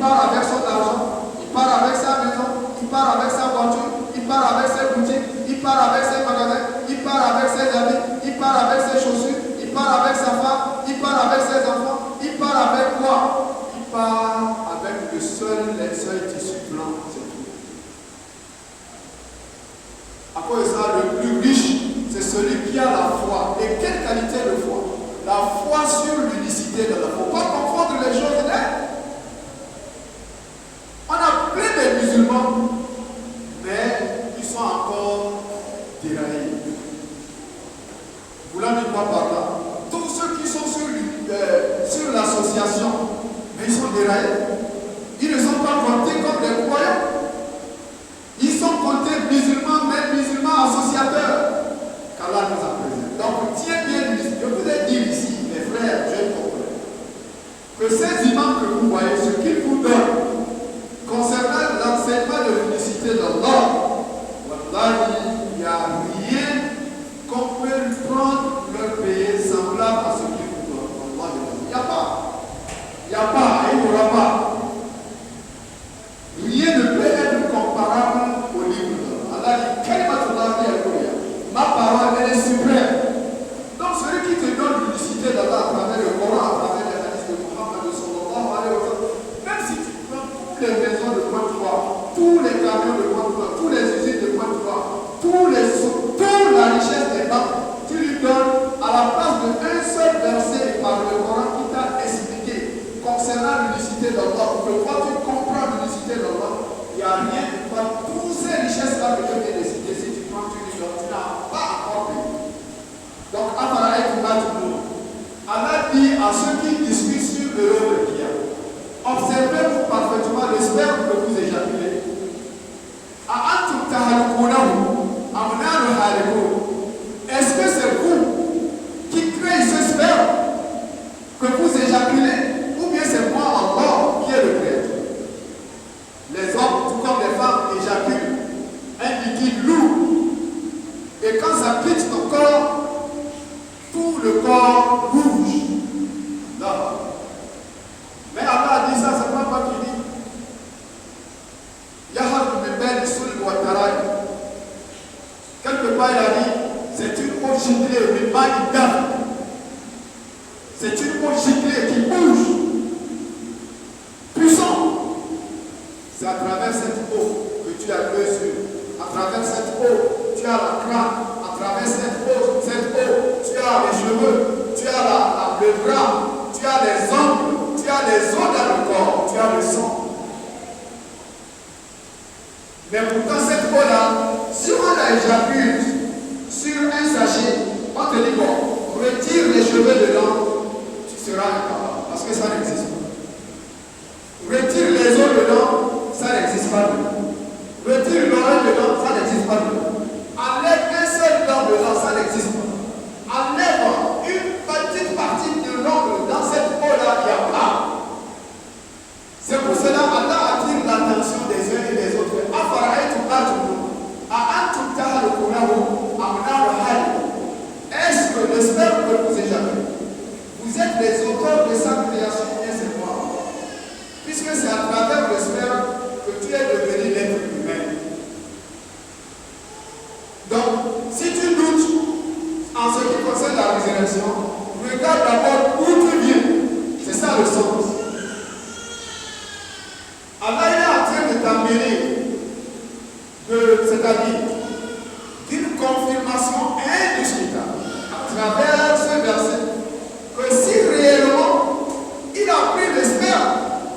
part avec son argent, il part avec sa maison, il part avec sa voiture, il part avec ses boutiques, il part avec ses magasins, il part avec ses habits, il part avec ses chaussures, il part avec sa femme, il part avec ses enfants, il part avec quoi? Il part avec les seuls tissus blancs, c'est tout. À cause de ça, le plus riche, c'est celui qui a la foi. Et quelle qualité de foi? La foi sur l'unicité de la foi. Il ne faut pas confondre les choses. On a plein de musulmans, mais ils sont encore déraillés. Vous l'avez pas par là. Tous ceux qui sont sur l'association, mais ils sont déraillés. Ils ne sont pas comptés comme des croyants. Ils sont comptés musulmans, mais musulmans associateurs. Qu'Allah nous a présentés. Donc, tiens bien ici. Je vous ai dit ici, mes frères, jeunes comprenez, que ces imams que vous voyez, ce qu'ils vous donnent, concernant l'enseignement de l'unicité d'Allah, il n'y a rien qu'on peut prendre leur payer semblable à ce qu'ils vous donnent. Il n'y a pas. Il n'y a pas, et il n'y aura pas. Rien ne peut être comparable au livre d'Allah. Allah dit, ma parole, elle est suprême. Donc, celui qui te donne l'unicité d'Allah à travers le Coran, à travers les hadiths de Muhammad sallallahu alayhi wa sallam, même si tu prends toutes les maisons de Pointe-Noire, tous les camions de Pointe-Noire, tous les usines de Pointe-Noire, toute la richesse des banques, tu lui donnes à la place d'un seul verset par le Coran qui t'a expliqué concernant l'unicité d'Allah, pour que quand tu comprends l'unicité d'Allah, il n'y a rien de pas. Toutes ces richesses-là que je viens de citer, si tu prends, tu lui donnes, tu n'as pas encore payé. Donc, Allah dit à ceux qui discutent sur l'eau de Kia, observez-vous parfaitement le sperme que vous éjaculez. Est-ce que c'est vous qui créez ce sperme que vous éjaculez, ou bien c'est moi encore qui est le créateur? Les hommes, tout comme les femmes, éjaculent un liquide lourd. Et quand ça quitte ton corps, tout le corps bouge. Non. Mais Allah a dit ça, c'est pas moi qui dit. Quelque part, il a dit, c'est une eau giclée, mais pas une dame. C'est une eau giclée qui bouge. Puissant. C'est à travers cette eau que tu as sur. À travers cette eau, tu as la crâne. À travers cette eau, tu as les cheveux, tu as le bras, tu as les ongles, tu as les os dans le corps, tu as le sang. Mais pourtant, cette eau-là, si on la éjacule sur un sachet, on te dit, bon, retire les cheveux dedans, tu seras incapable, parce que ça n'existe pas. Retire les os dedans, ça n'existe pas. Retire l'oreille dedans, ça n'existe pas. Enlève un seul dent dedans, ça n'existe pas. Enlève une petite partie de l'ongle dans cette eau-là, il n'y a pas. C'est pour cela Allah attire l'attention des uns et des autres. Est-ce que le sperme que vous éjaculez, vous êtes les auteurs de sa création, et c'est moi? Puisque c'est à travers le sperme que tu es devenu l'être humain. Donc, si tu doutes en ce qui concerne la résurrection, regarde d'abord où tu viens. C'est ça le sens. Allah est en train de t'amener, c'est-à-dire d'une confirmation indiscutable à travers ce verset, que si réellement il a pris le sperme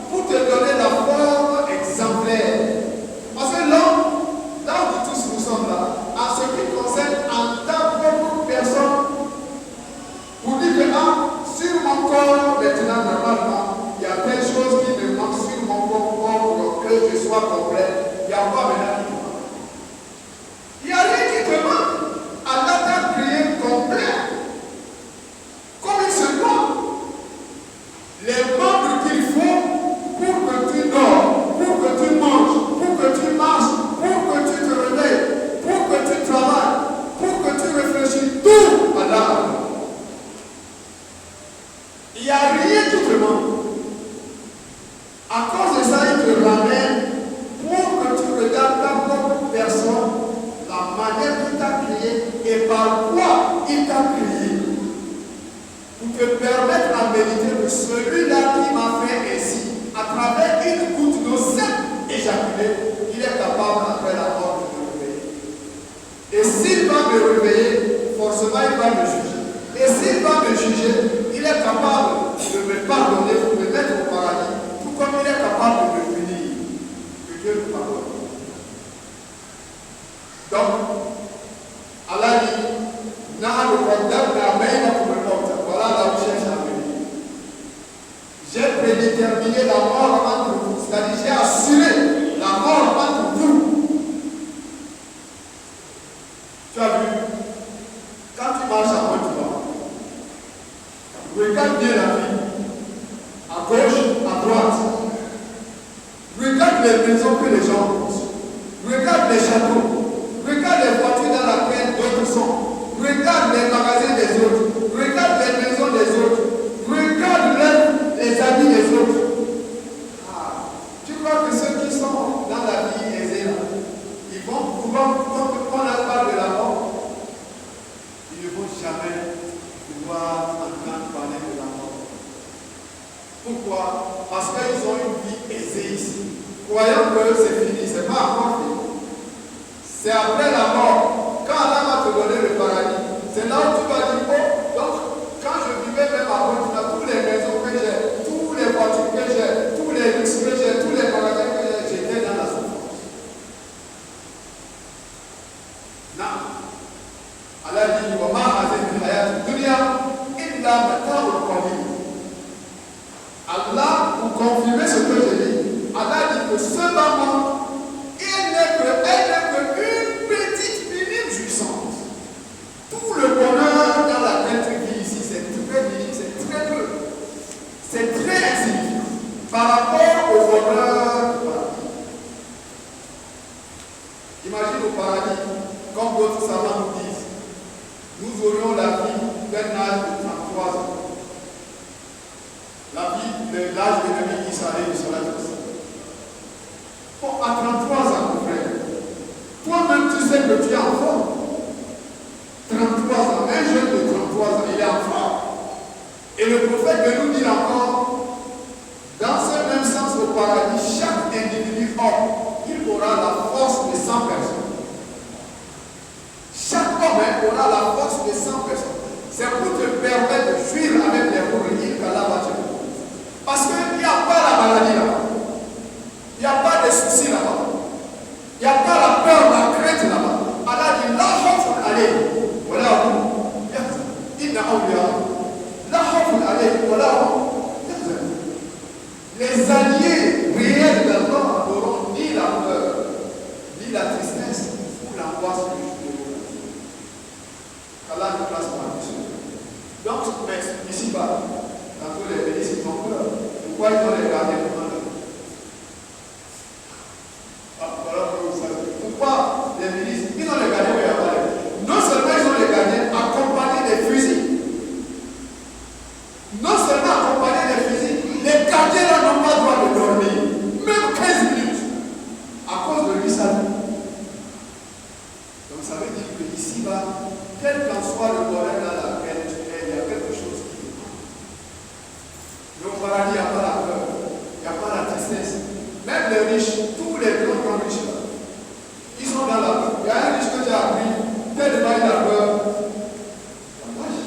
pour te donner la forme exemplaire. Parce que l'homme, là où tous nous sommes là, en ce qui concerne en ta propre personne, vous dites que sur mon corps, maintenant, normalement, il y a telle chose qui me manque sur mon corps pour que je sois complet. Il y a quoi maintenant qui me manque? Il n'y a rien qui te manque. Allah t'a créé complet. Comme il se doit. Les membres qu'il faut pour que tu dors, pour que tu manges, pour que tu marches, pour que tu te réveilles, pour que tu travailles, pour que tu réfléchis, tout Allah. Il n'y a rien qui te manque. À cause de ça, déterminé la mort entre vous. C'est-à-dire, j'ai assuré la mort entre vous. Tu as vu, quand tu marches à droite, tu vas. Regarde bien la vie. À gauche, à droite. Regarde les maisons que les gens ont. Regarde les châteaux. Regarde les voitures dans lesquelles d'autres sont. Regarde les magasins des autres. Regarde les maisons des autres. Regarde les amis des autres. Ah, tu crois que ceux qui sont dans la vie aisée, là, ils vont pouvoir, quand on parle de la mort, ils ne vont jamais pouvoir entendre parler de la mort. Pourquoi? Parce qu'ils ont une vie aisée ici. Croyant que c'est fini, c'est pas encore fini. C'est après la mort. Quand Allah va te donner le paradis, c'est là où tu vas dire, oh, donc quand je vivais même avant, tu as toutes les maisons que j'ai, toutes les voitures que j'ai, tous les luxes que j'ai, tous les magasins que j'ai, j'étais dans la souffrance. Non. Allah dit, wa ma hazil hayat dunya illa mata'ul qalil. Allah, pour confirmer ce que je dis, Allah dit que ce moment, elle n'est qu'une petite minime jouissance. Tout le bonheur dans laquelle tu vis ici, c'est très minime, c'est très peu. C'est très insignifiant par rapport au bonheur du paradis. Imagine au paradis, comme d'autres savants nous disent, nous aurions la vie d'un âge de 33 ans. La vie de l'âge de Nabi Isa alayhi salatu wassalam. Bon, à 33 ans, mon frère, toi-même tu sais que tu es en forme. 33 ans, un jeune de 33 ans, il est en forme. Et le prophète de nous dit encore, dans ce même sens au paradis, chaque individu homme, il aura la force de 100 personnes. Chaque homme aura la force de 100 personnes. C'est pour te permettre de jouir avec les ouvriers qu'Allah va te donner. Parce qu'il n'y a pas la maladie là-bas. Il n'y a pas de soucis là-bas. Il n'y a pas la peur, la crainte là-bas. Allah dit, la khawfun alayhim wa la hum yahzanun. Inna awliya la khawfun alayhim wa la hum yahzanun. Les alliés réels d'Allah n'auront ni la peur, ni la tristesse, ou l'angoisse du jour de l'aujourd'hui. Allah nous place par dessus. Donc, mais ici-bas, dans tous les pays, ils ont peur. Pourquoi ils ont les garder devant eux? Voilà que vous savez. Pourquoi les milices? Ils ont les gardiens, non seulement ils ont les gardiens accompagnés des fusils, non seulement accompagnés des fusils, les gardiens là n'ont pas le droit de dormir, même 15 minutes, à cause de l'islam. Donc ça veut dire que ici-bas, quel qu'en soit le bonheur dans laquelle tu es, il y a quelque chose qui est. Mais au paradis, il n'y a pas la peur, il n'y a pas la tristesse. Même les riches, tous les grands riches, ils sont dans la peur. Il y a un riche que j'ai appris, tellement il a peur.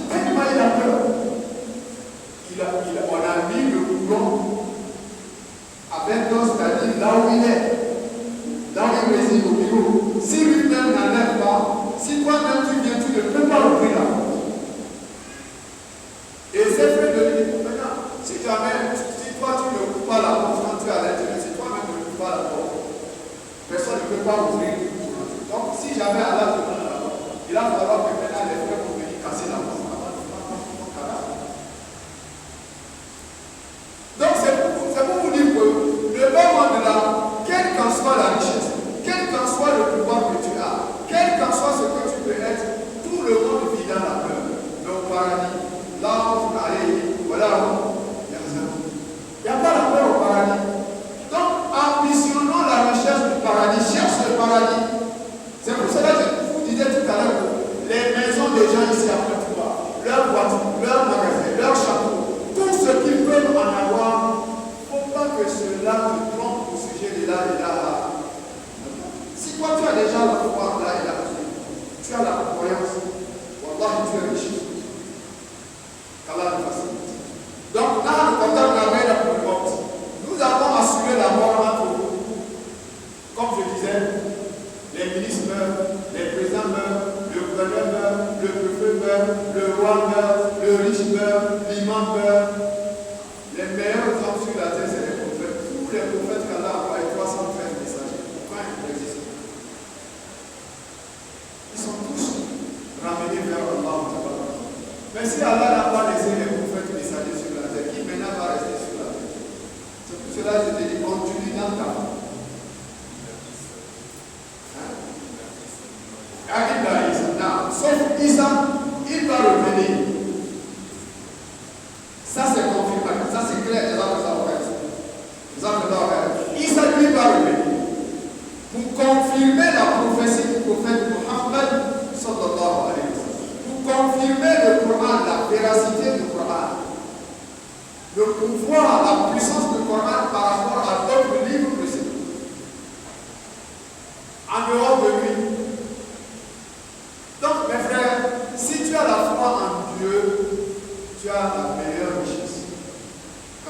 Tellement il a peur. On a mis le boulon avec l'os, c'est-à-dire là où il est, là où il réside au bureau. Si lui-même n'enlève pas, si toi-même tu viens, tu ne peux pas ouvrir la porte. Et c'est fait de lui. Maintenant, si jamais, si toi tu ne ouvres pas la porte quand tu es à l'intérieur, si toi-même ne ouvres pas la porte, personne ne peut pas ouvrir. Donc, si jamais Allah te donne la porte, il va falloir que maintenant les frères vont venir casser la porte. Donc, c'est pour vous dire que le bon monde là, quelle qu'en soit la richesse, quel qu'en soit le pouvoir que tu as, quel qu'en soit ce que tu peux être, tout le monde vit dans la peur. Mais au paradis, là où vous allez, voilà, il n'y a pas la peur au paradis. Donc, ambitionnons la recherche du paradis, cherche le paradis. C'est pour cela que je vous disais tout à l'heure que les maisons des gens ici après tout, leurs voitures, leurs magasins, leurs châteaux, tout ce qu'ils peuvent en avoir, il ne faut pas que cela te trompe au sujet de là et là. Si toi tu as déjà la foi là et là, tu as la croyance, wallah, tu es riche. qu'Allah nous facilite. Donc là, le contact de la main est pour le compte. Nous avons assuré la mort entre vous. Comme je disais, les ministres meurent, les présidents meurent, le gouverneur meurt, le préfet meurt, le roi meurt, le riche meurt, l'imam meurt. Les meilleurs hommes sur la terre, fait qu'Allah a envoyé 313 messagers. Pourquoi il existe? Ils sont tous ramenés vers Allah. Mais si Allah n'a pas laissé les prophètes messagers sur la terre, qui maintenant va rester sur la terre? C'est pour cela que je te dis, continue dans ta vie. Sauf Isa, il va revenir. Ça c'est confirmé, ça c'est clair, les autres Isa lui va revenir pour confirmer la prophétie du prophète Mohammed sallallahu alayhi wa sallam, pour confirmer le Coran, la véracité du Coran, le pouvoir, la puissance du Coran par rapport à d'autres livres précédents. En dehors de lui. Donc mes frères, si tu as la foi en Dieu, tu as la meilleure richesse.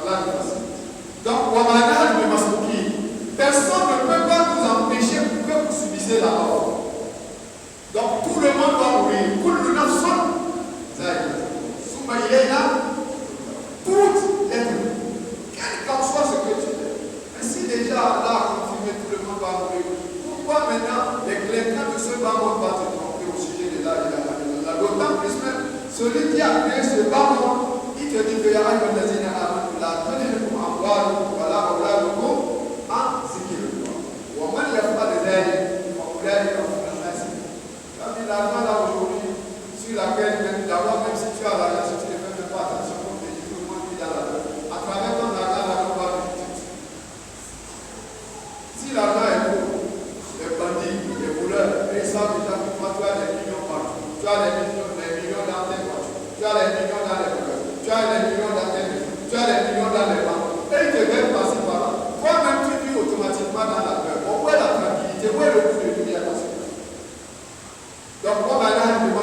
Allah nous facilite. Donc, personne ne peut pas nous empêcher que vous subissez la mort. Donc, tout le monde va mourir. Tout être humain, quel qu'en soit ce que tu es. Mais si déjà Allah a confirmé tout le monde va mourir, pourquoi maintenant les cléments de ce bas monde va te tromper au sujet de la ilaha illallah? D'autant plus même, celui qui a créé ce bas monde, il te dit que ya ayyuha allazina amanu la tulhikum amwalukum wala auladukum an zikrillah. Wa man yaf'al dhalika fa ulaika hum al-khasirun. L'argent là aujourd'hui, sur laquelle même d'abord, même si tu as l'argent, si tu ne fais même pas attention, comme tu dis, tout le monde vit dans la peur. À travers ton argent, là, on va vivre. Si l'argent est beau, les bandits, les voleurs, ils savent déjà que toi, tu as des millions partout. Tu as des millions dans tes voitures. Tu as des millions dans les voitures. Tu as des millions dans tes maisons. Tu as des millions dans les banques. Et ils te viennent passer par là. Toi-même, tu vis automatiquement dans la peur. Où est la tranquillité? Où est le coup de lumière dans ce cas? Donc, comme Allah dit,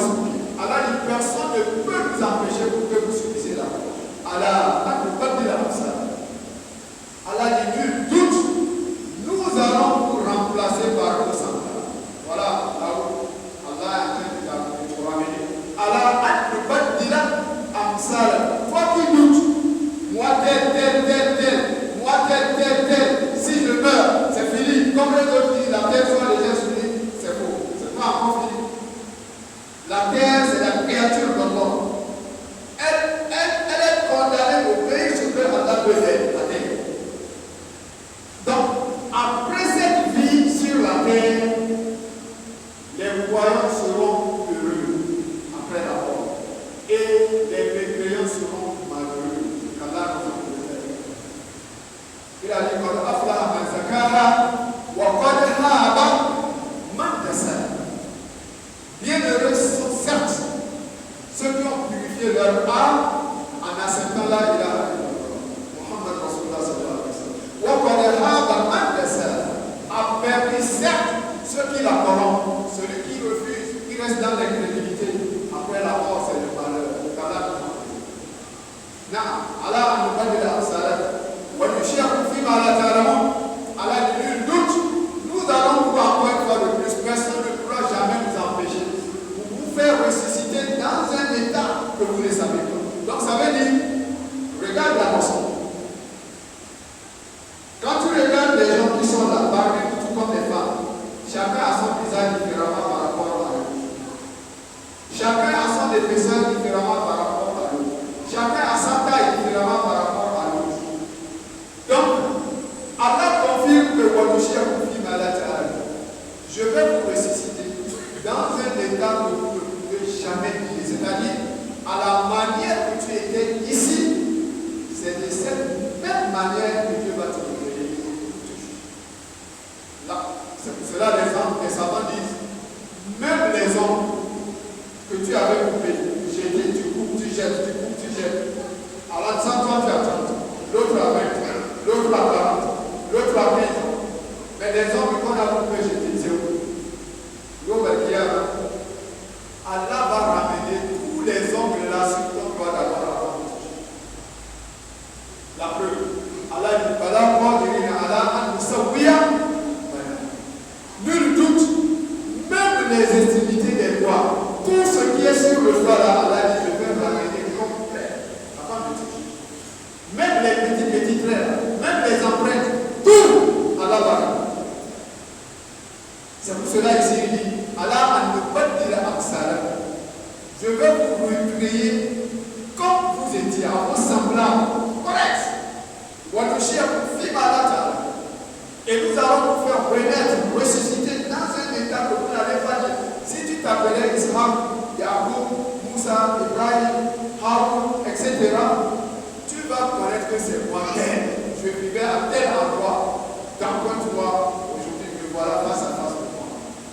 personne ne peut nous empêcher pour que vous subissiez la mort. Allah ne pas dire ça. Allah dit, nul doute, nous allons vous remplacer par nos semblables. Voilà, là où Allah est en train de te ramener. Allah ne pas dire Amsal. Toi qui doutes, moi tel, moi tel, si je meurs, c'est fini. Comme les autres disent, la terre soit déjà soumise, c'est faux. C'est pas encore fini. La terre, c'est la créature de l'homme. Elle est condamnée au pays sur lequel Allah veut être, la terre. Donc, après cette vie sur la terre, les croyants seront heureux après la mort. Et les mécréants seront malheureux. Qu'Allah nous en préserve. Il a dit, Qad aflaha man zakaha wa qad khaba man dassaha. Bienheureux sont certes ceux qui ont purifié leur âme en acceptant la ilaha illallah. Muhammad Rasulullah sallallahu alayhi wa sallam. A perdu certes ceux qui la corrompent, celui qui refuse, qui reste dans l'incrédulité. Après la mort, c'est le malheur. Allah nous parle de la salat. Wa yushiakum fima la ta'lamun. Allah dit nul doute, nous allons vous encore une fois de plus. Personne ne pourra jamais nous empêcher. Faire ressusciter dans un état que vous ne savez pas. Donc ça veut dire, regarde la notion. Quand tu regardes les gens qui sont là, parmi tout comme les femmes, chacun a son visage différemment par rapport à l'autre. Chacun a son épaisseur différemment par rapport à l'autre. Chacun a sa taille différemment par rapport à l'autre. Donc, Allah confirme que je vais vous ressusciter dans un état que vous ne pouvez jamais vivre. C'est-à-dire, à la manière que tu étais ici, c'est de cette même manière que Dieu va te réveiller. Là, c'est pour cela les savants disent, même les hommes que tu avais coupés, j'ai dit, tu coupes, tu jettes, tu coupes, tu jettes. Alors, 100 ans, tu as 30, l'autre a 20, l'autre a 40, l'autre a 15 ans. Mais les hommes qu'on a coupés, j'ai dit, c'est où? Allah va ramener tous les ongles là sur ton doigt d'abord avant de toucher. La preuve. Allah dit, voilà moi, Allah nul doute, même les extrémités des doigts, tout ce qui est sur le doigt là, Allah dit, je vais ramener comme prier comme vous étiez, à vos semblables, correct. Et nous allons vous faire renaître, ressusciter dans un état que vous n'avez pas dit. Si tu t'appelais Ishaq, Yacoub, Moussa, Ibrahim, Haroun, etc., tu vas connaître que c'est moi tel. Je vivais à tel endroit, dans quoi tu vois, aujourd'hui me voilà face à face de moi.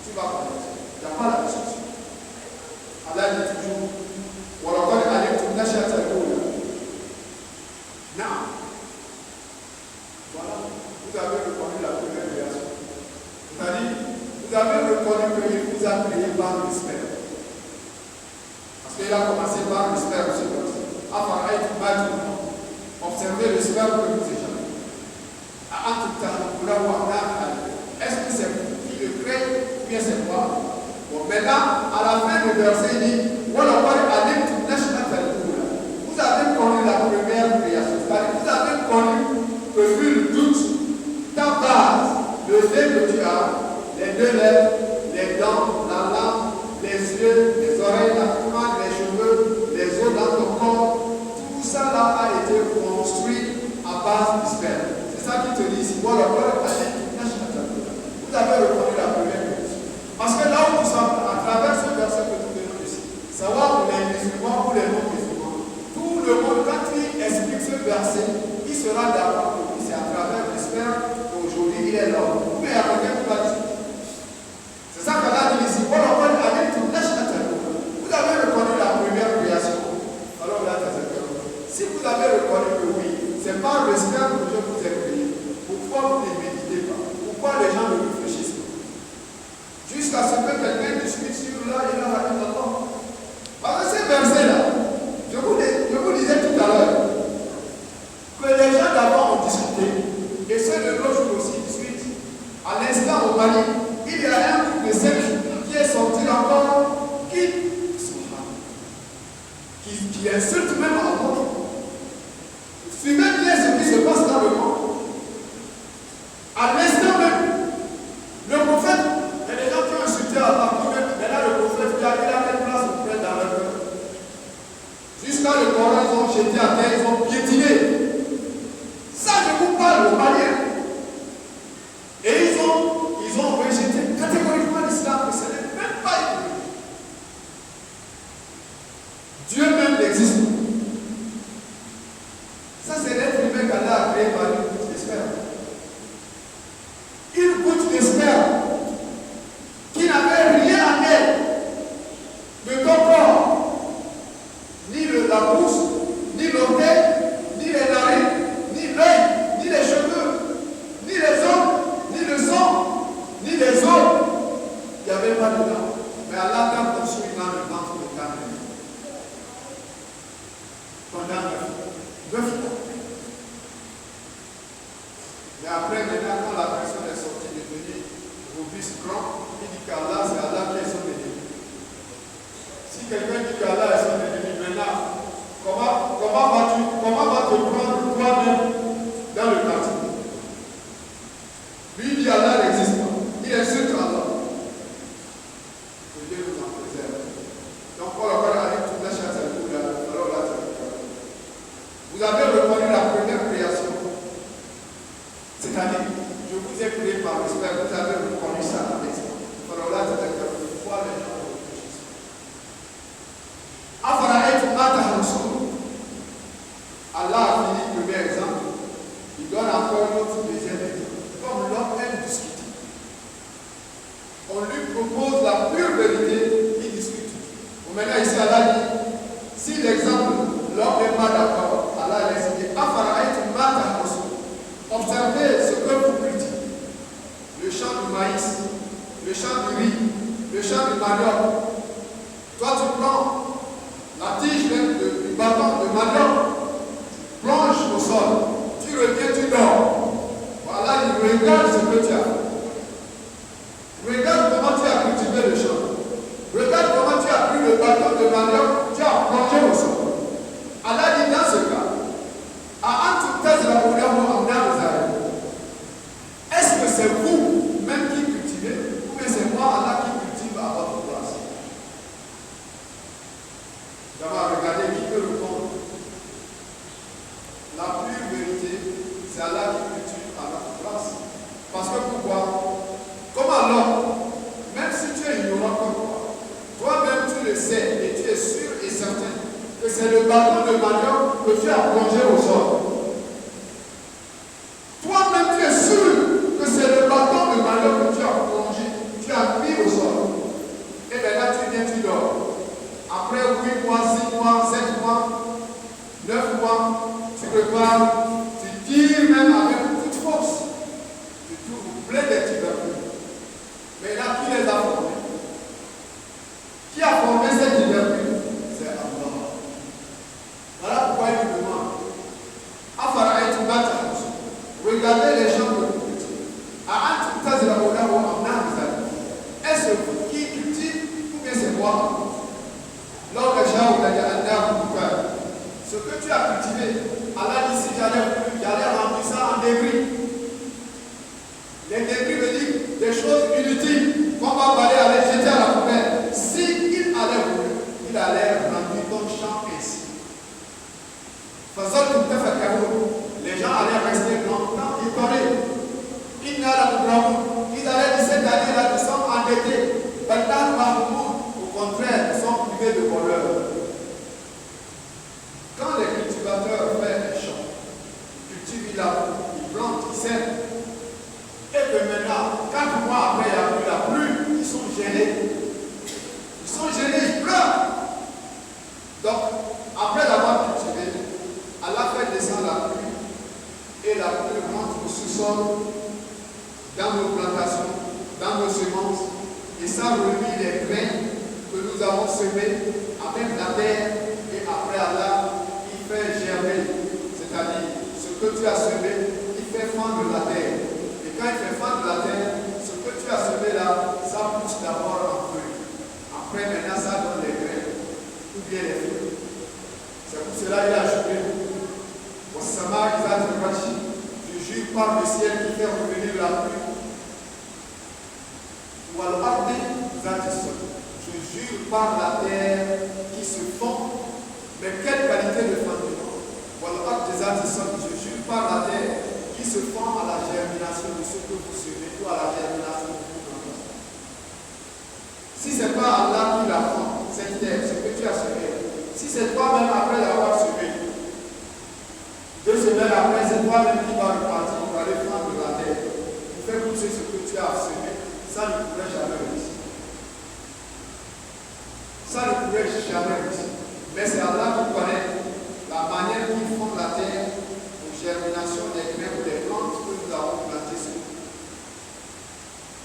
Tu vas connaître. Il n'y a pas la discussion. Allah dit toujours, وَلَقَدْ عَلِمْتُمْ نَشْأَةَ الْأُولَى. Non. Voilà, vous avez reconnu la première création. C'est-à-dire, vous avez reconnu qu'il vous a créé par le sperme. Parce qu'il a commencé par le sperme, c'est comme ça. Observez le sperme que vous échappez. Est-ce que c'est vous qui le crée ou bien c'est moi? Bon, maintenant, à la fin du verset, il dit vous avez connu la première création. C'est-à-dire, vous avez connu que nul doute ta base, le nez que tu as, les deux lèvres, les dents, la langue, les yeux, les oreilles, la pommade, les cheveux, les os dans ton corps, tout ça là a été construit à base du sperme. C'est ça qui te dit ici. Vous avez reconnu la première création. Parce que là où nous sommes, à travers ce verset que nous venons ici, savoir pour les musulmans ou les non-musulmans, tout le monde, quand il explique ce verset, il sera d'accord que c'est à travers l'espère qu'aujourd'hui il est là. Vous pouvez apprendre tout là-dessus. C'est ça qu'Allah dit ici. Vous avez reconnu la première création. Alors là, si vous avez reconnu que oui, c'est par l'espère que je vous ai créé, pourquoi vous ne méditez pas? Pourquoi les gens ne réfléchissent pas? Jusqu'à ce que quelqu'un discute sur là, il a raconté d'abord. Parce que ces versets-là, je vous disais tout à l'heure, que les gens d'abord ont discuté, et ceux de nos jours aussi discutent. À l'instant au Mali, il y a un groupe de sept qui est sorti encore, qui insulte même à monde. Suivez bien ce qui se passe dans le monde. À l'instant même, le prophète, il y a des gens qui ont insulté à partout même, mais là le prophète, il a mis une place auprès dans leur cœur. Jusqu'à le Coran, ils ont jeté à terre, ils ont piétiné. Ça, je vous parle aux Maliens. Et ils ont rejeté catégoriquement l'islam, que ce n'est même pas une religion. Dieu même n'existe pas. Ça, c'est l'être humain qu'Allah a créé par une goutte d'espère. Une goutte d'espère qui n'avait rien à elle de ton corps, ni la bouche, ni l'oreille, ni les narines, ni l'œil, ni les cheveux, ni les os, ni le sang, ni les os. Il n'y avait pas dedans. Mais Allah t'a construit dans le ventre de ta mère. Pendant 9 ans. Mais après, maintenant, quand la personne est sortie de devenir robuste, grand, il dit qu'Allah, c'est Allah qui est son ennemi. Si quelqu'un dit qu'Allah est son ennemi, maintenant, comment vas-tu prendre toi-même dans le quartier? Lui, il dit Allah n'existe pas. Il insulte Allah. Que Dieu nous en préserve. Donc, pour la toute la chasse à vous, alors là, vous avez reconnu la première création. C'est-à-dire, je vous ai créé par l'esprit, vous avez reconnu ça à l'esprit. Alors là, pourquoi les gens réfléchissent? Allah a fini le premier exemple. Il donne encore notre deuxième exemple. Comme l'homme aime discuter. On lui propose la pure vérité, il discute. Bon, maintenant, ici, Allah dit, si l'exemple, l'homme n'est pas d'accord, Allah laisse dire, observez ce que vous cultivez. Le champ du maïs, le champ du riz, le champ du manioc. Toi, tu prends la tige du bâton de manioc, plonge au sol, tu reviens, tu dors. Voilà, il regarde ce que tu as. Regarde comment tu as cultivé le champ. Regarde comment tu as pris le bâton de manioc, tu as plongé au sol. Allah dit dans ce cas, est-ce que c'est vous même qui cultivez ou bien c'est moi Allah qui cultive à votre place? D'abord, regardez que tu as plongé au sol. Toi-même, tu es sûr que c'est le bâton de malheur que tu as plongé, tu as mis au sol. Et bien là, tu viens, tu dors. Après 8 mois, 6 mois, 7 mois, 9 mois, tu prépares, tu tires même avec toute force. Tu trouves plein de tubercules. Mais là, qui les a formés? Qui a formé ces tubercules? C'est Allah. Voilà pourquoi il nous demande. Regardez les gens que vous cultivez. Est-ce que vous qui cultive ou bien c'est moi? Ce que tu as cultivé, Allah dit si j'allais remplir ça en débris. Les débris veut dire des choses inutiles qu'on va aller jeter à la poubelle. Si il allait vouloir, il allait remplir ton champ ainsi. Les gens allaient rester longtemps étonnés. Ils allaient dire cette année-là, nous sommes endettés. Au contraire, nous sommes privés de bonheur. Quand les cultivateurs font un champ, ils cultivent, ils plantent, ils sèment. Et que maintenant, 4 mois après, il y a eu la pluie, ils sont gênés. Ils sont gênés, ils pleurent. Donc, après l'avoir cultivé, Allah fait descendre la pluie. Et la pluie rentre au sous-sol, dans nos plantations, dans nos semences. Et ça relie les grains que nous avons semés avec la terre. Et après Allah, il fait germer. C'est-à-dire, ce que tu as semé, il fait fendre la terre. Et quand il fait fendre la terre, ce que tu as semé là, ça pousse d'abord en feuille. Après, maintenant, ça donne les grains. Ou bien les feuilles. C'est pour cela qu'il a ajouté. Je jure par le ciel qui fait revenir la pluie. Je jure par la terre qui se fond. Mais quelle qualité de fondement? Je jure par la terre qui se fond à la germination de ce que vous semez ou à la germination de vous plantez. Si ce n'est pas Allah qui la fond, cette terre, ce que tu as semé, si c'est toi-même après l'avoir semé, 2 semaines après, c'est toi-même qui vas repartir pour aller prendre de la terre, pour faire pousser ce que tu as semé, ça ne pourrait jamais réussir. Ça ne pourrait jamais réussir. Mais c'est Allah qui connaît la manière qu'ils font la terre pour germination des grains ou des plantes que nous avons plantées sur nous.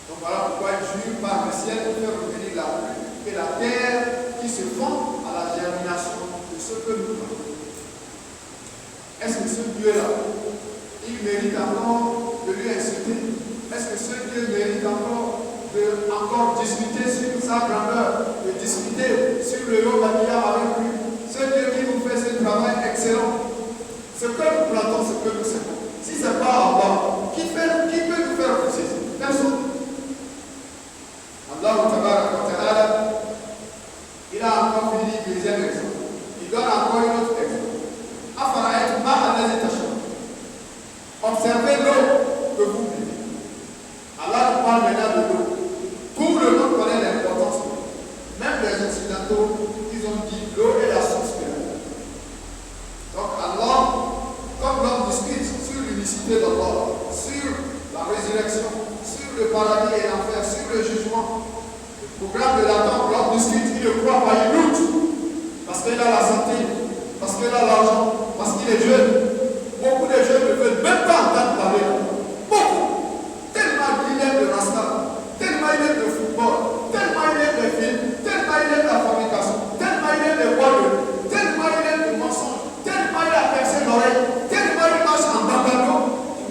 Donc voilà pourquoi il jure par le ciel pour faire revenir la pluie et la terre qui se fond à la germination de ce que nous plantons. Est-ce que ce Dieu-là, il mérite encore de lui insulter? Est-ce que ce Dieu mérite encore de discuter sur sa grandeur, de discuter sur le Yom Kiyam avec lui? Ce Dieu qui nous fait ce travail excellent. Ce que nous plantons, ce que nous semons. Si ce n'est pas Allah, qui peut nous faire pousser? Personne. Allah Ta'ala, il a encore fini le deuxième exemple. Il donne encore une autre exemple. Observez l'eau que vous buvez. Allah nous parle maintenant de l'eau. Tout le monde connaît l'importance de l'eau. Même les Occidentaux, ils ont dit l'eau est la source de la vie. Donc Allah, comme l'homme discute sur l'unicité d'Allah, sur la résurrection, sur le paradis et l'enfer, sur le jugement, le programme de l'attente, l'homme discute, il ne croit pas, il doute. Parce qu'il a la santé, parce qu'il a l'argent, parce qu'il est jeune. Beaucoup de jeunes ne veulent même pas entendre parler. Beaucoup. Tellement il aime le rasta, tellement il aime le football, tellement il aime les films, tellement il aime la fabrication, tellement il aime les boîtes, tellement il aime le mensonge, tellement il a percé l'oreille, tellement il marche en bandano.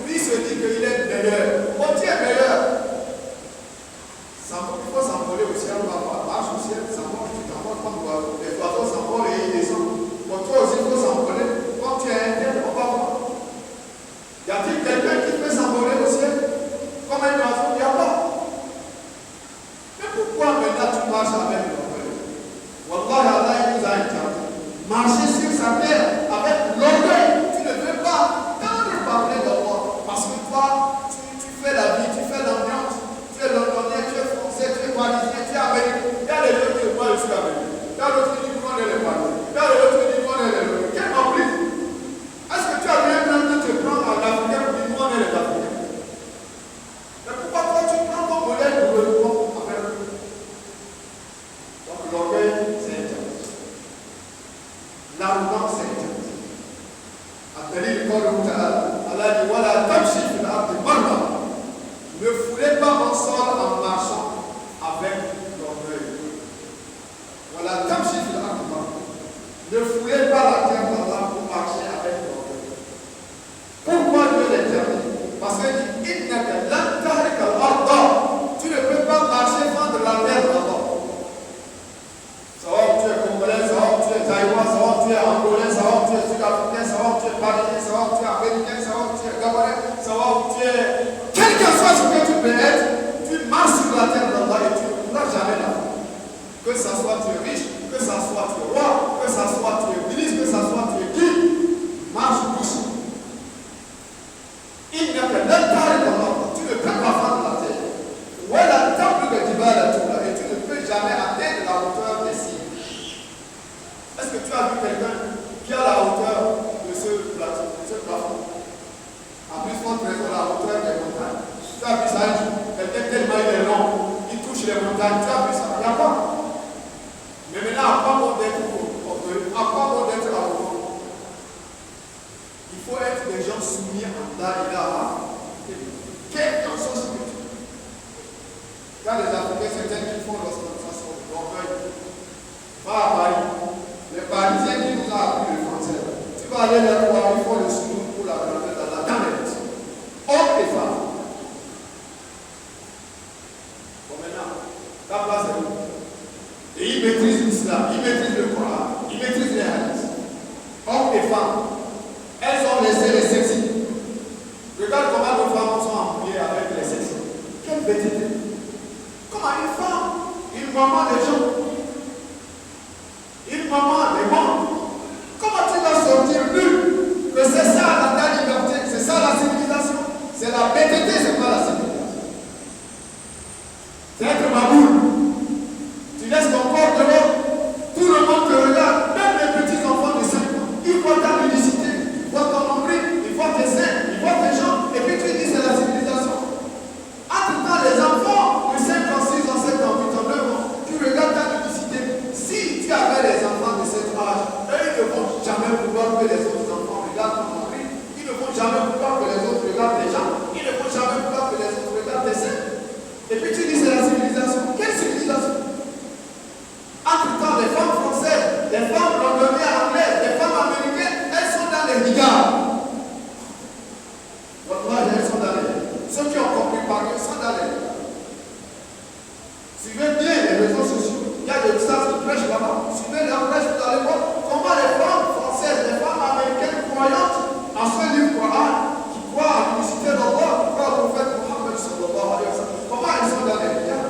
Lui se dit qu'il est meilleur. Oh, tu es meilleur. Il faut s'envoler au ciel, on va marche au ciel, s'envole, tu t'envoles comme l'oiseau. Les oiseaux s'envolent et ils descendent. Pour toi aussi, il faut s'envoler. Quand tu es interne, on va voir. Y a-t-il quelqu'un qui peut s'envoler au ciel comme un oiseau? Il n'y a pas. Mais pourquoi maintenant tu marches avec l'orgueil? Wallah, Allah nous a interdit. Marcher sur sa terre avec l'orgueil. Tu ne veux pas entendre parler d'Allah. Parce que toi, tu fais la vie, tu fais l'ambiance. Tu es londonien, tu es français, tu es parisien, tu es américain. Il y a les gens qui disent moi je suis américain. Il y a l'autre qui dit qu'on est les parisiens. Il y a l'autre qui dit qu'on est les londoniens. Quel complice? C'est être maboule. Tu laisses ton corps dehors, tout le monde te regarde, même les petits enfants de 5 ans. Ils voient ta nudicité, ils voient ton nombril, ils voient tes seins, ils voient tes jambes, et puis tu dis c'est la civilisation. Entre-temps, les enfants de 5 ans, 6 ans, 7 ans, 8 ans, 9 ans, tu regardes ta nudicité. Si tu avais les enfants de cet âge, eux, ils ne vont jamais pouvoir que les autres enfants regardent ton nombril. Ils ne vont jamais pouvoir que les autres regardent tes jambes. Ils ne vont jamais pouvoir que les autres regardent tes seins. Et puis tu dis c'est la civilisation. Quelle civilisation? Entre-temps, les femmes françaises, les femmes londoniennes, anglaises, les femmes américaines, elles sont dans les hijabs. Voilà, elles sont dans les. Ceux qui ont compris par eux sont dans les hijabs. Suivez bien les réseaux sociaux. Il y a des stars qui prêchent là-bas. Suivez leurs prêches, vous allez voir comment les femmes françaises, les femmes américaines croyantes en ce livre Coran, qui croient à l'unicité d'Allah, qui croient au prophète Mohammed sallallahu alayhi wa sallam, comment elles sont dans les hijabs?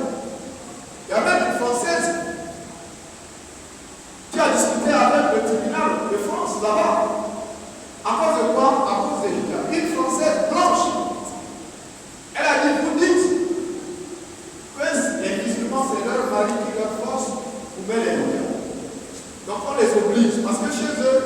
Il y a même une française qui a discuté avec le tribunal de France là-bas. À cause de quoi? À cause des hijabs. Une française blanche. Elle a dit, vous dites que les musulmans, c'est leur mari qui leur force pour mettre les hijabs. Donc on les oblige. Parce que chez eux,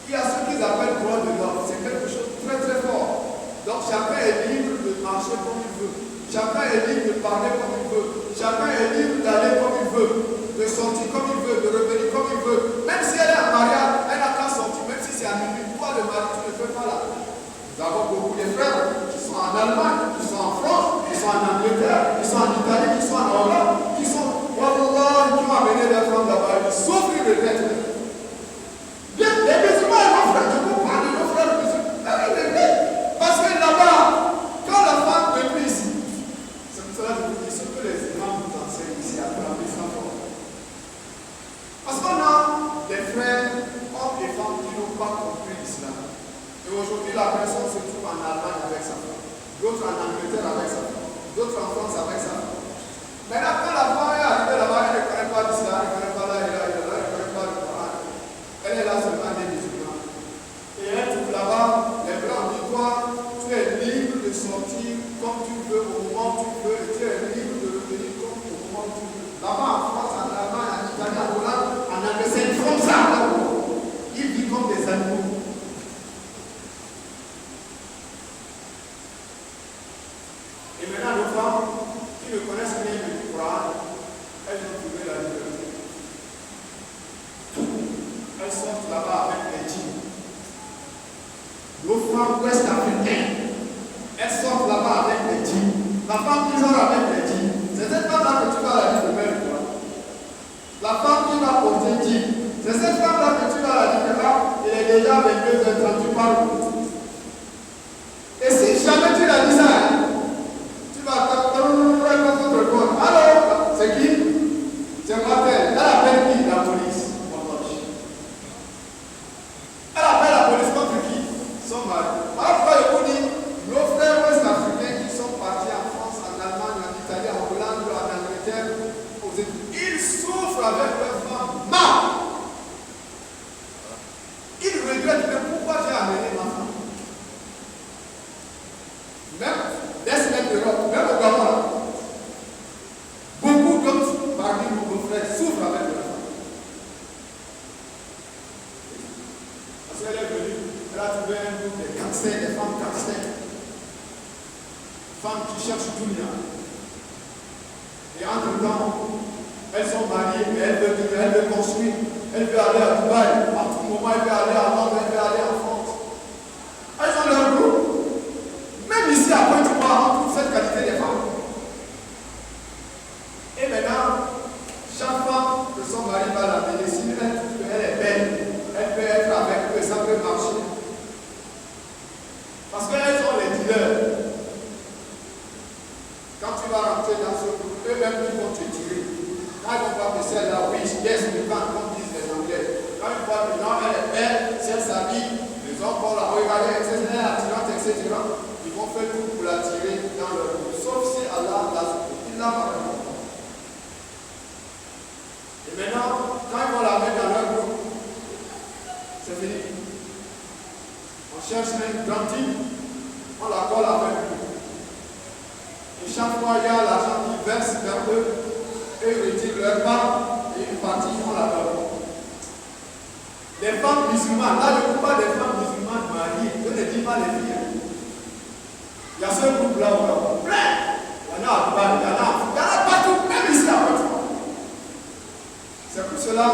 il y a ce qu'ils appellent droit de l'homme. C'est quelque chose de très très fort. Donc chacun est libre de marcher comme il veut. Chacun est libre de parler comme il veut. Chacun est libre d'aller comme il veut. De sortir comme il veut, de revenir comme il veut. Même si elle est en mariage, elle n'a qu'à sortir, même si c'est à minuit. Toi, le mari, tu ne peux pas là. Nous avons beaucoup de frères qui sont en Allemagne, qui sont en France, qui sont en Angleterre, qui sont en Italie, qui sont en Hollande, qui sont, wallah, qui ont amené leurs femmes là-bas. Ils souffrent de tête. Bien, les musulmans et nos frères, je vous parle de nos frères musulmans. Parce que là-bas, quand la femme depuis ici, c'est pour cela que je vous dis, ce que les imams vous enseignent ici, à travers ça. Parce qu'on a des frères, hommes et femmes qui n'ont pas compris l'islam. Et aujourd'hui, la personne se trouve en Allemagne avec sa femme, d'autres en Angleterre avec sa femme, d'autres en France avec sa femme. Maintenant, quand la femme est arrivée là-bas, elle ne connaît pas l'islam, elle ne connaît pas la ilaha illallah, elle ne connaît pas le Coran. Elle est là seulement des musulmans. Et elle trouve là-bas, les blancs disent, toi, tu es libre de sortir comme tu veux, au moment où tu veux, et tu es libre de revenir comme au moment où tu veux. Là-bas, en France, en Allemagne, en Italie, en Hollande, c'est comme ça, ils vivent comme des animaux. Et maintenant, nos femmes qui ne connaissent rien du Coran, elles ont trouvé la liberté. Elles sortent là-bas avec les jeans. Nos femmes ouest-africaines, elles sortent là-bas avec les jeans. La femme qui sort avec les jeans, c'est cette femme-là que tu vas la dire de même. La femme qui va porter jeans. C'est cette femme-là que tu vas la dire, il est déjà 22h30, tu parles. Et si jamais tu l'as dit ça, tu vas t'attendre contre quoi? Alors, c'est qui? C'est Matel. Elle appelle qui? La police. Elle appelle la police contre qui? Son mari. Alors, pourquoi je vous dis, nos frères ouest-africains qui sont partis en France, en Allemagne, en Italie, en Hollande, en Angleterre, ils souffrent avec leurs femmes. Ils regrettent, mais pourquoi j'ai amené ma femme? Même des semaines d'Europe, même au Gabon, beaucoup d'autres parmi nos frères souffrent avec leurs femmes. Parce qu'elle est venue, elle a trouvé un groupe de cancers, des femmes cancers. Femmes qui cherchent tout le temps. Et entre-temps, elles sont mariées, mais elle veut construire. Elle veut aller à Dubaï. À tout moment, elle veut aller à Londres, elle veut aller en France. Elles ont leur groupe. Même ici, après, tu vois, on trouve cette qualité des femmes. Et maintenant, chaque femme que son mari va la bénéficier, elle est belle. Elle peut être avec eux, ça peut marcher. Parce qu'elles ont les dealers. Quand tu vas rentrer dans ce groupe, eux-mêmes, ils vont te tirer. Quand ils vont voir que celle-là, oui, yes, we can, comme disent les Anglais. Quand ils voient que non, elle est belle, si elle s'habille, les hommes vont la regarder, etc., attirante, etc., ils vont faire tout pour la tirer dans leur groupe. Sauf si Allah l'a sauvé. Il l'a pas fait. Et maintenant, quand ils vont la mettre dans leur groupe, c'est fini. On cherche une grande type, on la colle avec lui. Et chaque fois, il y a l'argent qui verse vers eux, et ils retirent leur part, et une partie font la leur. Les femmes musulmanes, là je ne parle pas des femmes musulmanes mariées, je ne dis pas les filles. Il y a ce groupe-là, plein. Il y en a à Dubaï, il y en a partout, même ici à Bâtiment. C'est pour cela,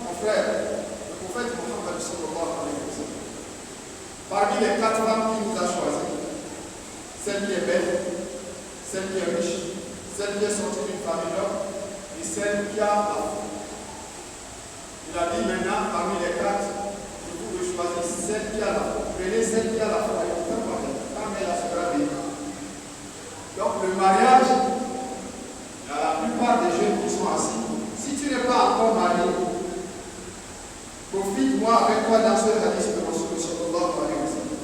mon frère, le prophète Mohammed sallallahu alayhi wa sallam, parmi les 4 femmes qu'il nous a choisies, celle qui est belle, celle qui est riche, celle qui est sortie d'une famille noble et celle qui a la foi. Il a dit maintenant, parmi les 4, je vous choisir celle qui a la foi. Prenez celle qui a la foi et vous faites marier. Quand elle sera bénie. Donc le mariage, il y a la plupart des jeunes qui sont assis. Si tu n'es pas encore marié, profite-moi avec toi dans ce hadith de Rasul sallallahu alayhi wa sallam.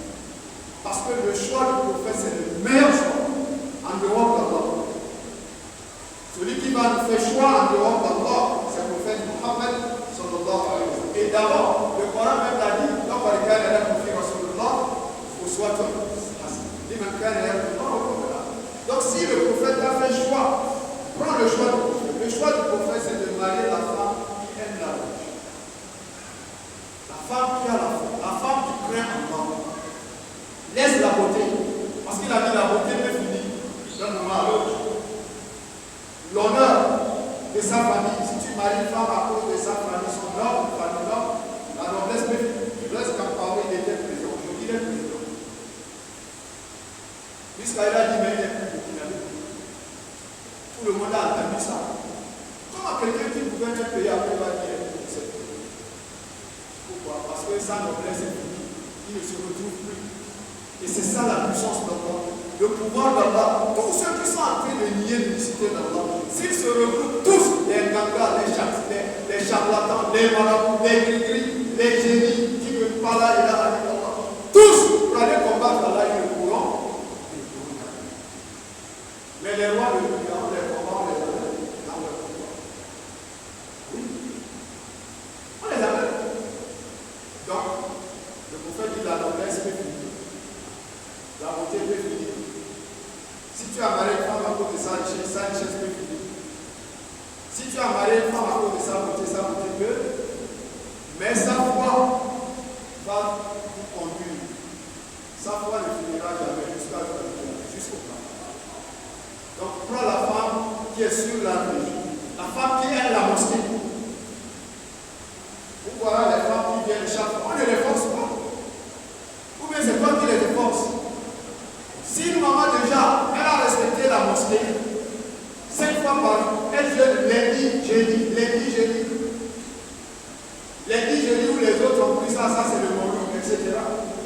Parce que le choix du prophète, c'est le meilleur choix en dehors d'Allah. Celui qui va nous faire choix en dehors d'Allah, c'est le prophète Mohammed sallallahu alayhi wa sallam. Et d'abord, le Coran même l'a dit, donc par lequel elle a confié Rasulullah, au soit donc si le prophète a fait choix, prends le choix du prophète. Le choix du prophète, c'est de marier la femme qui aime la religion. La femme qui a la foi, la femme qui craint en Allah. Laisse la beauté, parce qu'il a dit la beauté peut finir d'un moment à l'autre. L'honneur de sa famille, si tu maries une femme à cause de sa famille, son homme, la noblesse peut finir. Blaise Compaoré, il était président, aujourd'hui il est président. Puisqu'il a dit, mais il est plus burkinabé. Tout le monde a entendu ça. Comment quelqu'un qui pouvait être payé après va dire c'est tout? Pourquoi? Parce que sa noblesse est finie. Il ne se retrouve plus. Et c'est ça la puissance d'Allah. Le pouvoir d'Allah. Tous ceux qui sont en train de nier l'unicité d'Allah, s'ils se regroupent tous, les gangas, les charlatans, les marabouts, les gris-gris, les génies qui ne parlent pas là, il a dit Allah. Tous pour aller combattre Allah, ils le pourront. Mais les rois de l'Orient, les combats, on les amène dans leur pouvoir. Oui. On les amène. Donc, le prophète dit la noblesse peut finir. La beauté peut finir. Si tu as marié une femme à cause de sa richesse peut finir. Si tu as marié une femme à cause de sa beauté peut. Mais sa foi va vous conduire. Sa foi ne finira jamais jusqu'au temps. Donc, prends la femme qui est sur la religion, la femme qui aime la mosquée. Vous voyez les femmes qui viennent chaque fois, on ne les force pas. Ou bien c'est toi qui les forces. Si une maman déjà, elle a respecté la mosquée, 5 fois par jour, elle jeûne lundi, jeudi, où les autres ont pris ça c'est le moment, etc.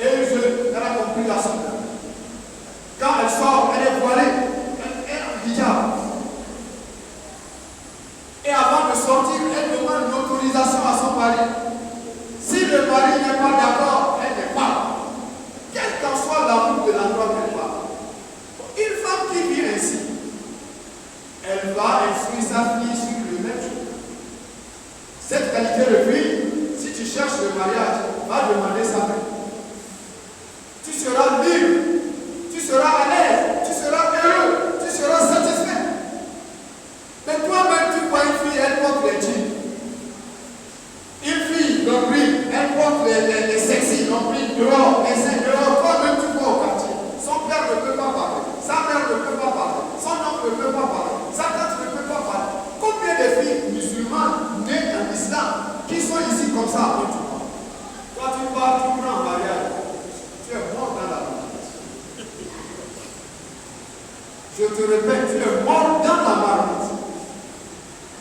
Et elle jeûne, elle a compris la sunna. Quand elle sort, elle est voilée. Et avant de sortir, elle demande une autorisation à son mari. Si le mari n'est pas d'accord, elle n'est pas. Quel qu'en soit l'amour de l'endroit qu'elle va. Une femme qui vit ainsi, elle va instruire sa fille sur le même jour. Cette qualité de fille, si tu cherches le mariage, va demander sa main. Tu seras libre, tu seras à l'aise, tu seras heureux, tu seras satisfait. Mais toi-même, tu vois une fille, elle porte les jeans. Une fille, nombril, elle porte les sexy, nombril, dehors, les seins dehors. Toi-même, tu vois au quartier. Son père ne peut pas parler, sa mère ne peut pas parler, son oncle ne peut pas parler, sa tante ne peut pas parler. Combien de filles musulmanes nées en islam qui sont ici comme ça après tout? Toi, tu pars, tu prends un mariage, tu es mort dans la marmite. Je te répète, tu es mort dans la marmite.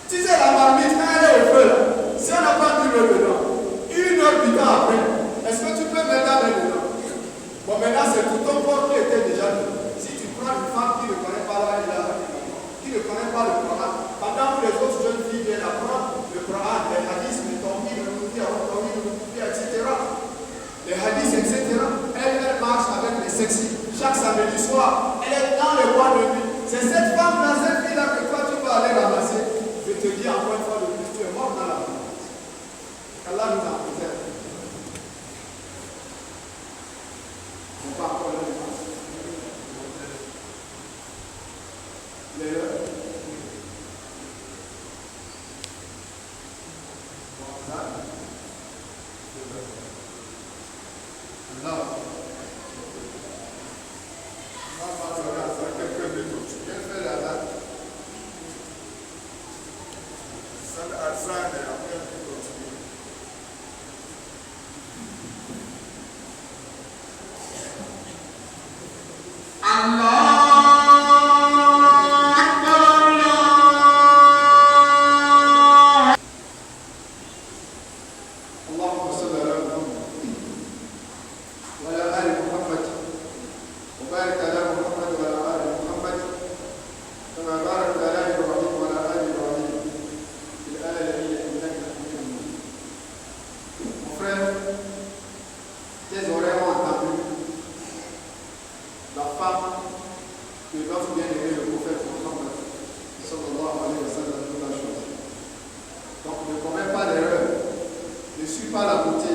Tu sais, la marmite, quand elle est au feu, là, si on n'a pas mis l'eau dedans, 1 heure du temps après, est-ce que tu peux mettre la main dedans? Bon, maintenant, c'est tout ton corps qui était déjà dedans. Si tu prends une femme qui ne connaît pas la ilaha illallah, qui ne connaît pas le Coran, pendant que les autres jeunes filles viennent apprendre le Coran, les hadiths, les tawhid, le moudir, etc., les hadiths, etc., elle marche avec les sexy. Chaque samedi soir, elle est dans le bois de nuit. C'est cette femme, dans cette fille-là que toi, tu vas aller ramasser. Je te dis encore une fois de plus, tu es mort dans la vie. Allah nous en préserve. On va encore là. que notre bien-aimé, le prophète Mohammed, sallallahu alayhi wa sallam, nous l'a choisi. Donc ne commets pas d'erreur, ne suis pas la beauté,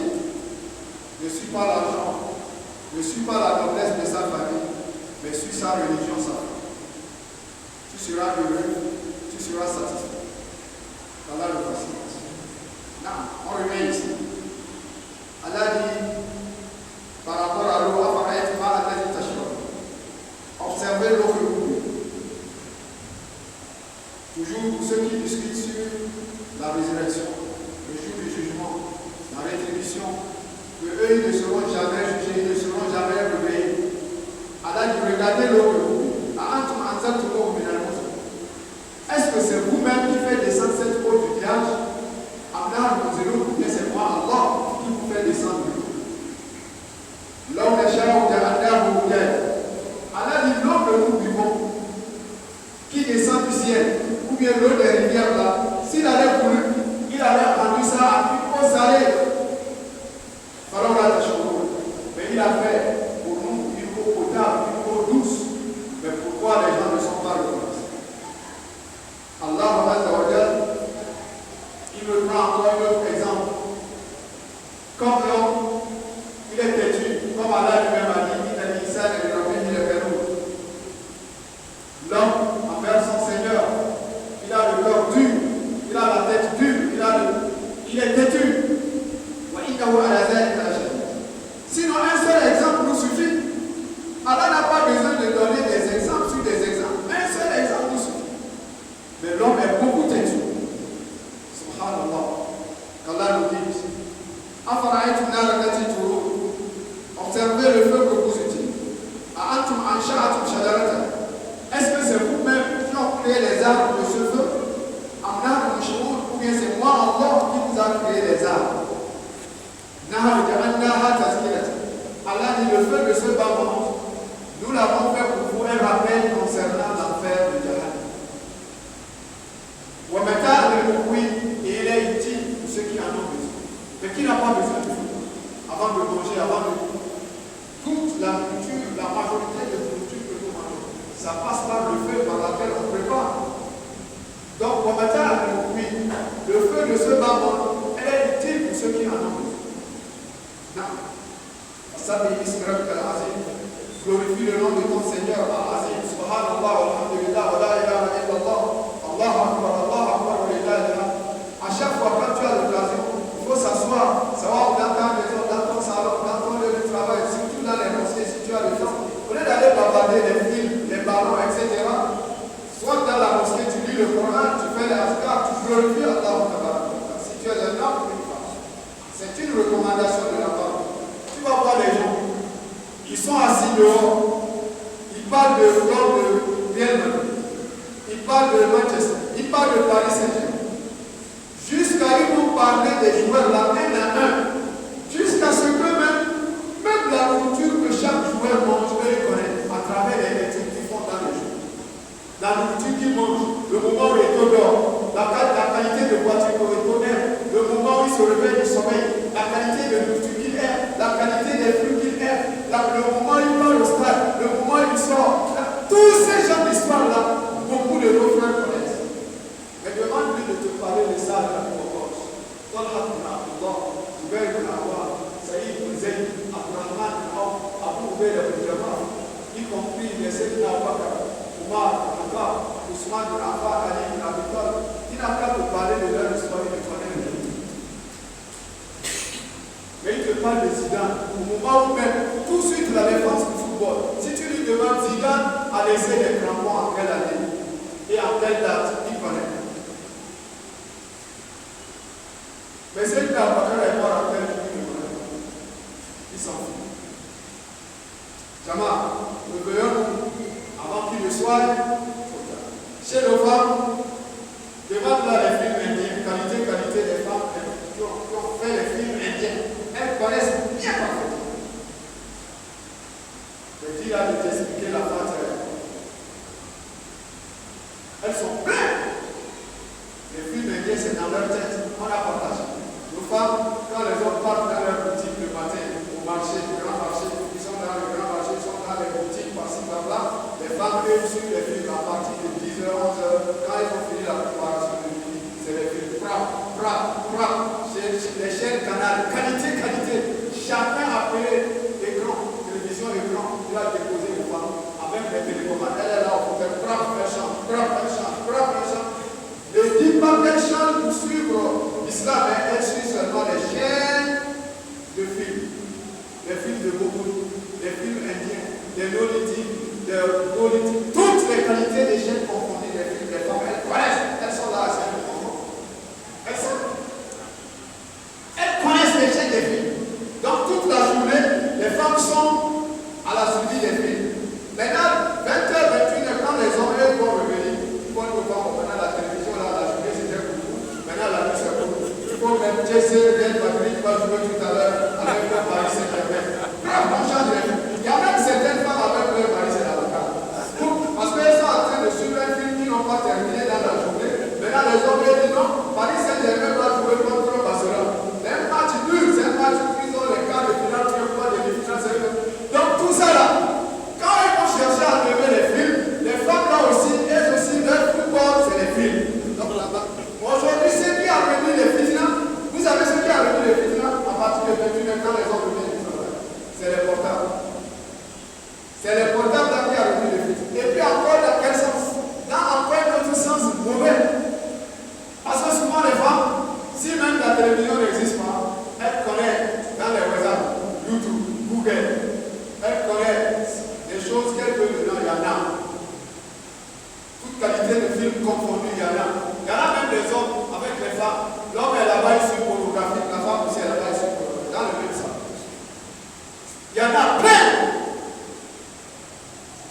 ne suis pas l'argent, ne suis pas la noblesse de sa famille, mais suis sa religion, sa foi. Tu seras heureux, tu seras satisfait. Allah le facilite. Non, on revient ici. Allah dit, par rapport à l'eau, observez l'eau que vous buvez. Toujours pour ceux qui discutent sur la résurrection, le jour du jugement, la rétribution, que eux ils ne seront jamais jugés, ils ne seront jamais réveillés. Allah dit, regardez l'eau que vous buvez. Est-ce que c'est vous-même qui faites descendre cette eau du village? C'est moi, Allah, qui vous fait descendre l'eau. L'homme des chars de Allah vous guide. Allah dit l'eau que nous buvons, qui descend du ciel, ou bien l'eau des rivières là, s'il allait couler, il allait rendre ça à plus haut salé. Mais il a fait pour nous une eau potable, une eau douce. Mais pourquoi les gens ne sont pas reconnaissants? Allah Azza wa Jalla, il me prend encore un autre exemple. Comme l'homme, il est têtu, comme Allah lui-même a dit, il a dit ça, il a dit l'homme, envers son Seigneur, il a le cœur dur, il a la tête dure, il est têtu. Sinon, un seul exemple nous suffit. Allah n'a pas besoin de donner des exemples sur des exemples. Un seul exemple nous suffit. Mais l'homme est beaucoup têtu. Subhanallah. Qu'Allah nous dise. Observez le feu que vous utilisez. Est-ce que c'est vous-même qui ont créé les arbres de ce feu? Ou bien c'est moi, Allah, qui vous a créé les arbres? Allah dit le feu de ce bas-monde, nous l'avons fait pour vous un rappel concernant l'enfer de Jahannam. Et il est utile pour ceux qui en ont besoin. Mais qui n'a pas besoin de feu? Avant de manger, avant de toute la nourriture, la majorité de la nourriture que nous mangeons, ça passe par le feu par laquelle on prépare. Donc, le feu de ce bas-monde, elle est utile pour ceux qui en ont besoin. Glorifie le nom de ton Seigneur, Azim, Subhanallah, Alhamdulillah, wa la ilaha illallah, Allahu Akbar, Allahu Akbar, wa la ilaha illallah. À chaque fois quand tu as l'occasion, il faut s'asseoir, savoir dans ta maison, dans ton salon, dans ton lieu de travail, surtout dans les mosquées, si tu as le temps. Au lieu d'aller bavarder les fils, les ballons, etc., soit dans la mosquée, tu lis le Coran, tu fais les askars, tu glorifies Allah. Si tu es un homme, c'est une recommandation de la part. Tu vas voir les gens, ils sont assis dehors, ils parlent de Real Madrid, ils parlent de Manchester, ils parlent de Paris Saint-Germain. Jusqu'à ils vont parler des joueurs là, un à un, jusqu'à ce que même la nourriture que chaque joueur mange, eux ils connaissent à travers les études qu'ils font dans le jeu. La nourriture qu'ils mangent, le moment où il dort, la qualité de voiture qu'il aime, le moment où il se réveille du sommeil, la qualité de nourriture qu'il aime, la qualité des fruits qu'il aime, le moment où il va au stade, le moment où il sort. Tous ces gens d'histoire-là, beaucoup de nos frères connaissent. Mais demande-lui de te parler de ça dans la proportion. Talha ibn Abdullah, Zubayr ibn Awwam, Saïd ibn Zayd, Abdurrahman ibn Awf, Abu Ubayda ibn Jarrah, y compris les Sayyidina Abu Bakr, Umar, Abba, Ousmane ibn Affan, Ali ibn Abi Talib, qui n'a qu'à te parler de leur histoire de connaître. Mais il te parle de Zidane, au moment où même, tout de suite la défense du football. Si tu lui demandes Zidane a laissé les crampons en quelle année et en quelle date, il connaît. Mais c'est que Abakar est mort en quelle jour, il s'en fout. Jama, revenons avant qu'il ne soit chez nos femmes, demande-là les films indiens, qualité des femmes qui ont fait les films indiens. Elles connaissent bien parfaitement. Je dis là de t'expliquer la fatigue. Elles sont pleines. Les films indiens, c'est dans leur tête. On a partagé. Nos femmes, quand les hommes partent dans leur boutique le matin, au marché, le grand marché, ils sont dans le grand marché, ils sont dans les boutiques par-ci par-là. Les femmes femmes aiment suivre les films à partir de 10h, 11h. Quand ils ont fini la préparation de nuit, c'est les films. Les chaînes canal, qualité. Chacun a appelé écran, télévision, écran. Il a déposé une femme avec les télécommandes. Elle est là, on fait elle chante. Ne dis pas qu'elle chante pour suivre l'islam, mais elle suit seulement les chaînes de films. Les films de Bollywood, les films indiens, les Nollywood, les Bollywood, toutes les qualités des chaînes confondues, les films, les femmes, elles connaissent, elles sont là à chaîne de confondues. Elles connaissent les chaînes des films. Donc toute la journée, les femmes sont à la suivi des films. Maintenant, 20h, 21h, quand les hommes vont revenir, ils vont nous voir, maintenant la télévision, là, la journée c'était pour vous, maintenant la nuit c'est pour vous. Il faut même Jesse, Real Madrid, va jouer tout à l'heure avec le Paris Saint-Germain. On change les films. Il y a même certaines femmes avec leur mari, c'est l'avocat. Parce qu'elles sont en train de suivre un film qui n'ont pas terminé dans la journée. Maintenant les hommes disent non, Paris Saint-Germain va jouer contre Barcelone. C'est un match nul, c'est un match où ils ont les quarts de finale, qui n'ont pas de demi-finale. Donc tout ça là, quand ils vont chercher à lever les films, les femmes là aussi, elles aussi, leur football, c'est les films. Donc là-bas, aujourd'hui, ce qui a remis les fitnas, vous savez ce qui a remis les fitnas à partir de 21 quand les hommes reviennent du travail. C'est les portables. C'est les portables là qui a remis les fitnas. Et puis encore, dans quel sens? Dans encore un autre sens mauvais. Parce que souvent les femmes, si même la télévision n'existe pas, elles connaissent dans les WhatsApp, YouTube, Google, elles connaissent des choses qu'elles veulent dedans, il y en a. Toute qualité de film confondue, il y en a. Il y en a même des hommes avec les femmes. L'homme est là-bas, il suit pornographique, la femme aussi est là-bas, il suit pornographique. Dans le même sens. Il y en a plein.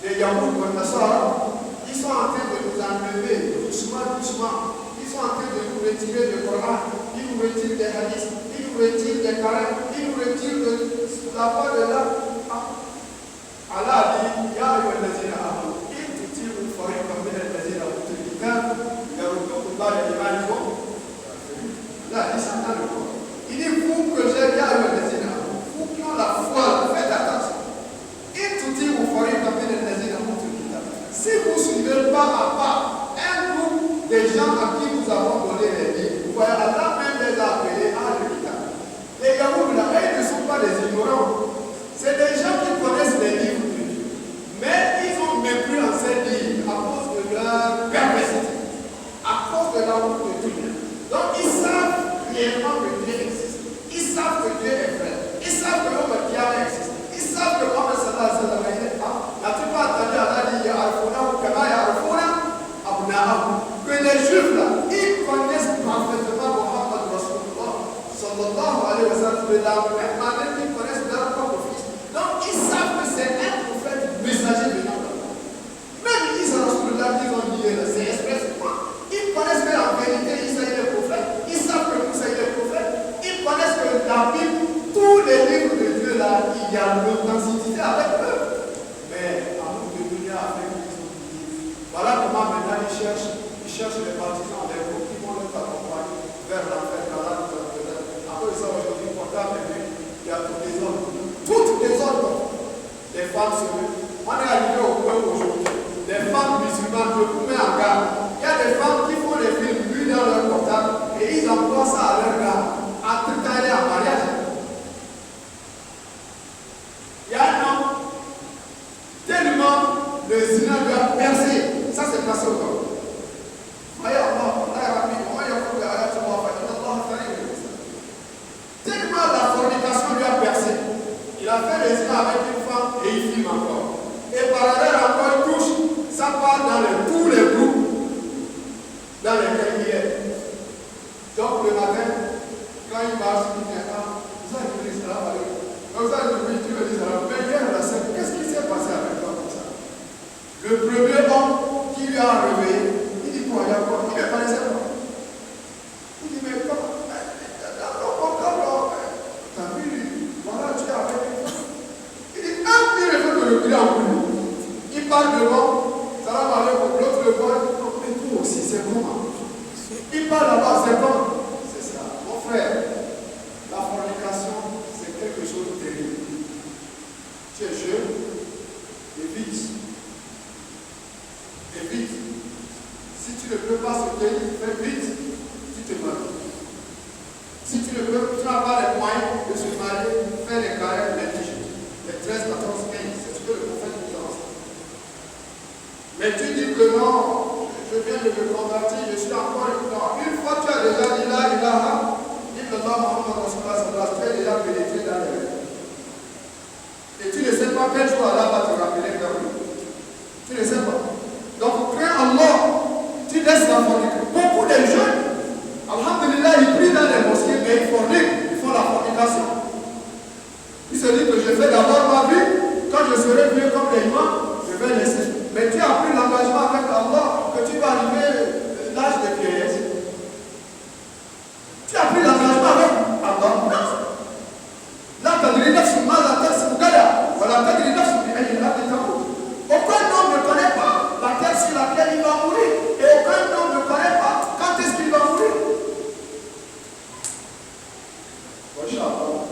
Les Yahoud, ils sont en train de nous enlever doucement. Ils sont en train de nous retirer le Coran, ils nous retirent des hadiths, ils nous retirent des Corans, ils nous retirent de la voix de l'âme. Allah a dit, Ya ayyuhallazina amanu, in tuti'u fariqan minal lazina utul kitab, yaruddukum ba'da imanikum. Là, il dit ça dans le Coran. Il dit, vous que j'ai, Ya ayyuhallazina amanu, vous qui ont la foi, faites attention. In tuti'u fariqan minal lazina utul kitab. Si vous ne suivez pas à pas un groupe des gens à qui nous avons donné les livres, vous voyez, Allah même les a appelés à l'État. Les Yahoud là, ils ne sont pas des ignorants. C'est des gens qui connaissent les livres de Dieu. Mais ils ont mépris en ces livres à cause de leur perversité, à cause de l'amour de Dieu. Donc ils savent réellement que Dieu existe. Ils savent que Dieu est vrai. Ils savent que l'homme qui a existe. Ils savent que Mohammed sallallahu alayhi wa sallam est là. N'as-tu pas entendu Allah dire Ya'arfuna ou Kama Ya'arfuna Abna'ahum? Que les Juifs là, ils connaissent parfaitement Mohammed Rasulullah sallallahu alayhi wa sallam de la même manière qu'ils connaissent leur propre fils. Donc ils savent que c'est un prophète messager venant d'Allah. Même Isa Rasulullah qu'ils ont dit là, c'est expressement. Ils connaissent que en vérité Isa est le prophète. Ils savent que Moussa est le prophète. Ils connaissent que la Bible, tous les livres de Dieu là, il y a l'authenticité avec eux. Mais à nous de venir avec ils ont dit. Voilà comment maintenant ils cherchent les partisans, les groupes qui vont les accompagner vers l'enfer. Après ça, aujourd'hui, portable, il y a toutes les ordres. Toutes les ordres. Les femmes se mettent. On est arrivé au point aujourd'hui. Les femmes musulmanes, je vous mets en garde. Il y a des femmes qui font les films vus dans leur portable et ils envoient ça à leur gars. En tout cas, aller en mariage. Il y a un homme, tellement le zina lui a percé. Ça, c'est passé au corps. Tellement la fornication lui a percé. Il a fait les zina avec une femme et il filme encore. Et parallèle encore, il touche. Ça part dans tous les groupes dans lesquels il est. Donc le matin, quand il marche, il dit vous avez dit salam alaykoum. Donc ça, tu me dis salam. Mais hier, qu'est-ce qui s'est passé avec toi comme ça? Le premier homme qui lui a réveillé, il dit quoi? Il y a quoi? Il ne connaissait pas. Il dit mais comment? Dans ton portable, t'as vu, voilà, tu es avec une femme. Il dit il refait que le client en plus. Il parle devant, salam alaykoum, l'autre le voit, mais toi aussi, c'est comment? Il parle là-bas, c'est comment? C'est ça. Mon frère, la fornication, c'est quelque chose de terrible. Tu es jeune, évite. Et vite. Si tu ne peux pas sauter, fais vite, tu te meurs. Si tu ne peux, tu n'as pas les moyens de se marier, fais les carrés, les 10 jours. Les 13, 14, 15, c'est ce que le prophète nous a enseigné. Mais tu dis que non, je viens de me convertir, je suis encore écoutant. Une fois que tu as déjà dit là, ilaha, illallah, Muhammad Rasulullah sallallahu alayhi wa sallam, tu es déjà pénétré dans les rêves. Et tu ne sais pas quel jour Allah va te rappeler vers lui. Tu ne sais pas. Donc, crains Allah, tu laisses la fornication. Beaucoup de jeunes, alhamdulillah, ils prient dans les mosquées, mais ils forniquent, ils font la fornication. Ils se disent que je fais d'abord ma vie, quand je serai vieux comme les imams, je vais laisser. Mais tu as pris l'engagement avec Allah que tu vas arriver à l'âge de vieillesse. Tu as pris l'engagement avec Allah. Là, tu as dit, aucun homme ne connaît pas la terre sur laquelle il va mourir. Et aucun homme ne connaît pas quand est-ce qu'il va mourir. Inch'Allah.